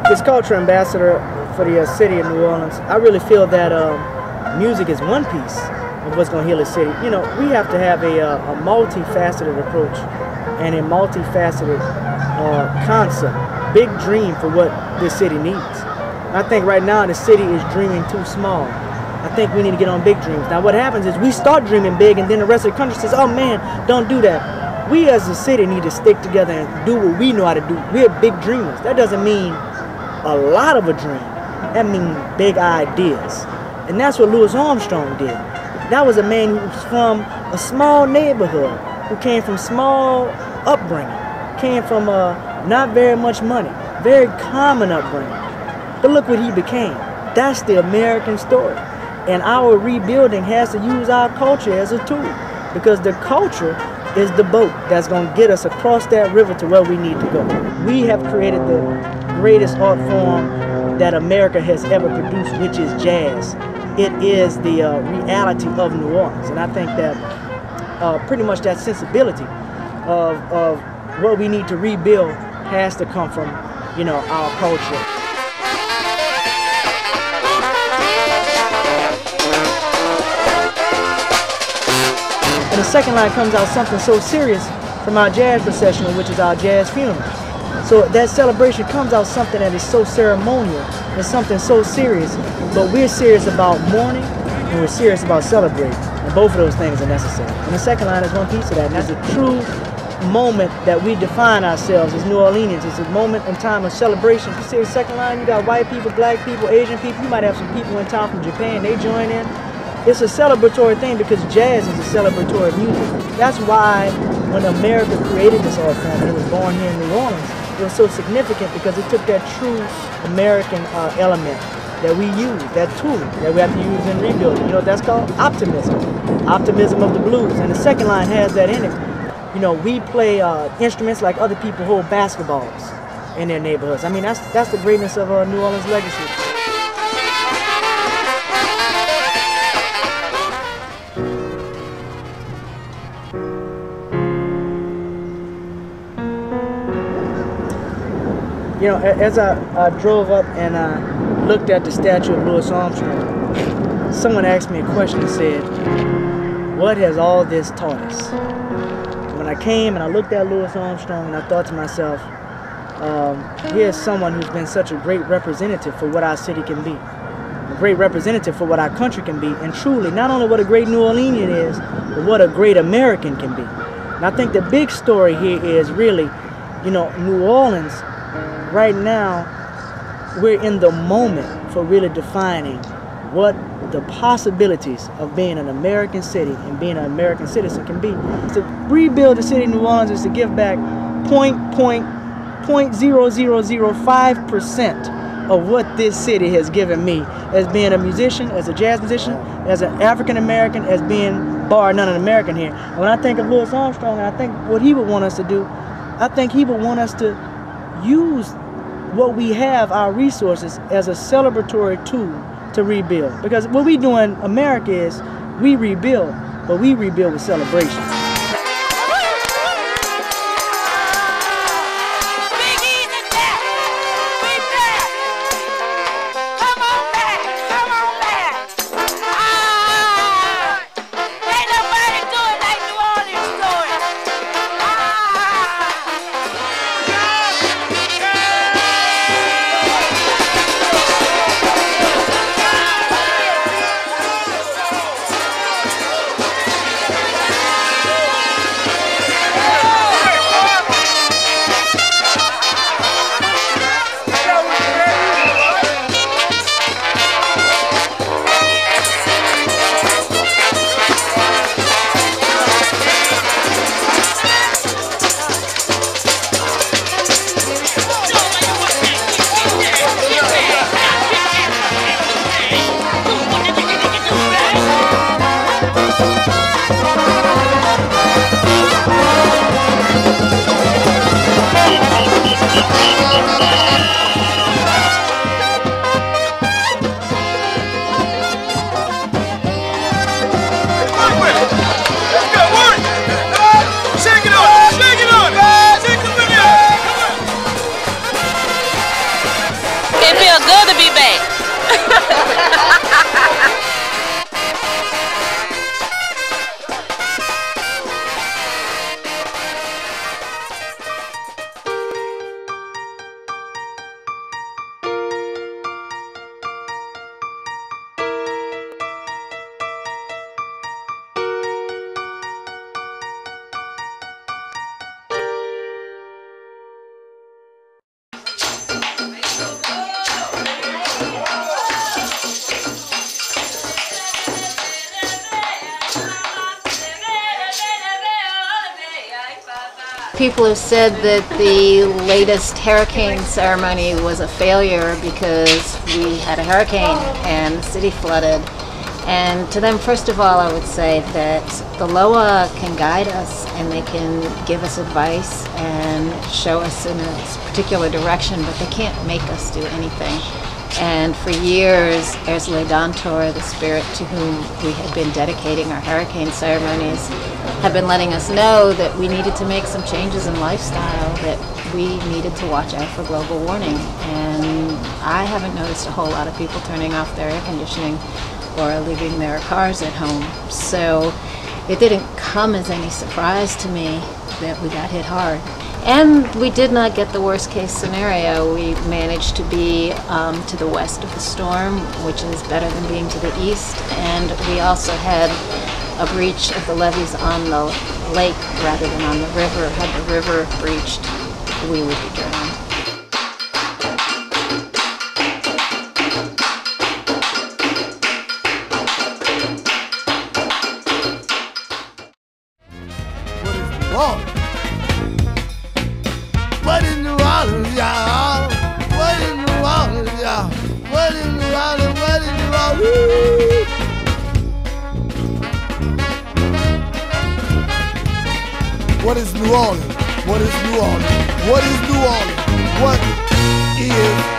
As culture ambassador for the city of New Orleans, I really feel that music is one piece of what's going to heal the city. You know, we have to have a multifaceted approach and a multifaceted concept, big dream for what this city needs. I think right now the city is dreaming too small. I think we need to get on big dreams. Now what happens is we start dreaming big and then the rest of the country says, oh man, don't do that. We as a city need to stick together and do what we know how to do. We're big dreamers. That doesn't mean a lot of a dream. That means big ideas. And that's what Louis Armstrong did. That was a man who was from a small neighborhood, who came from small upbringing, came from not very much money, very common upbringing. But look what he became. That's the American story. And our rebuilding has to use our culture as a tool, because the culture is the boat that's going to get us across that river to where we need to go. We have created the greatest art form that America has ever produced, which is jazz. It is the reality of New Orleans. And I think that pretty much that sensibility of what we need to rebuild has to come from, you know, our culture. And the second line comes out something so serious from our jazz processional, which is our jazz funeral. So that celebration comes out something that is so ceremonial and something so serious, but we're serious about mourning and we're serious about celebrating. And both of those things are necessary. And the second line is one piece of that, and that's a true moment that we define ourselves as New Orleanians. It's a moment in time of celebration. You see the second line, you got white people, black people, Asian people. You might have some people in town from Japan, they join in. It's a celebratory thing because jazz is a celebratory music. That's why when America created this art form and it was born here in New Orleans, it was so significant because it took that true American element that we use, that tool that we have to use in rebuilding. You know what that's called? Optimism. Optimism of the blues. And the second line has that in it. You know, we play instruments like other people hold basketballs in their neighborhoods. I mean, that's the greatness of New Orleans legacy. You know, as I drove up and I looked at the statue of Louis Armstrong, someone asked me a question and said, what has all this taught us? When I came and I looked at Louis Armstrong and I thought to myself, here's someone who's been such a great representative for what our city can be, a great representative for what our country can be, and truly not only what a great New Orleanian is, but what a great American can be. And I think the big story here is really, you know, New Orleans. Right now, we're in the moment for really defining what the possibilities of being an American city and being an American citizen can be. To rebuild the city of New Orleans is to give back 0.0005% of what this city has given me as being a musician, as a jazz musician, as an African American, as being bar none an American here. And when I think of Louis Armstrong and I think what he would want us to do, I think he would want us to use what we have, our resources, as a celebratory tool to rebuild. Because what we do in America is we rebuild, but we rebuild with celebration. people have said that the latest hurricane ceremony was a failure because we had a hurricane and the city flooded. And to them, first of all, I would say that the LOA can guide us and they can give us advice and show us in a particular direction, but they can't make us do anything. And for years, Erzle Dantor, the spirit to whom we had been dedicating our hurricane ceremonies, have been letting us know that we needed to make some changes in lifestyle, that we needed to watch out for global warming. And I haven't noticed a whole lot of people turning off their air conditioning or leaving their cars at home. So it didn't come as any surprise to me that we got hit hard. And we did not get the worst case scenario. We managed to be to the west of the storm, which is better than being to the east. And we also had a breach of the levees on the lake rather than on the river. Had the river breached, we would be drowned. What in New Orleans, y'all? What in New Orleans, y'all? What in New Orleans? What in New Orleans? What is New Orleans? What is New Orleans? What is New Orleans? What is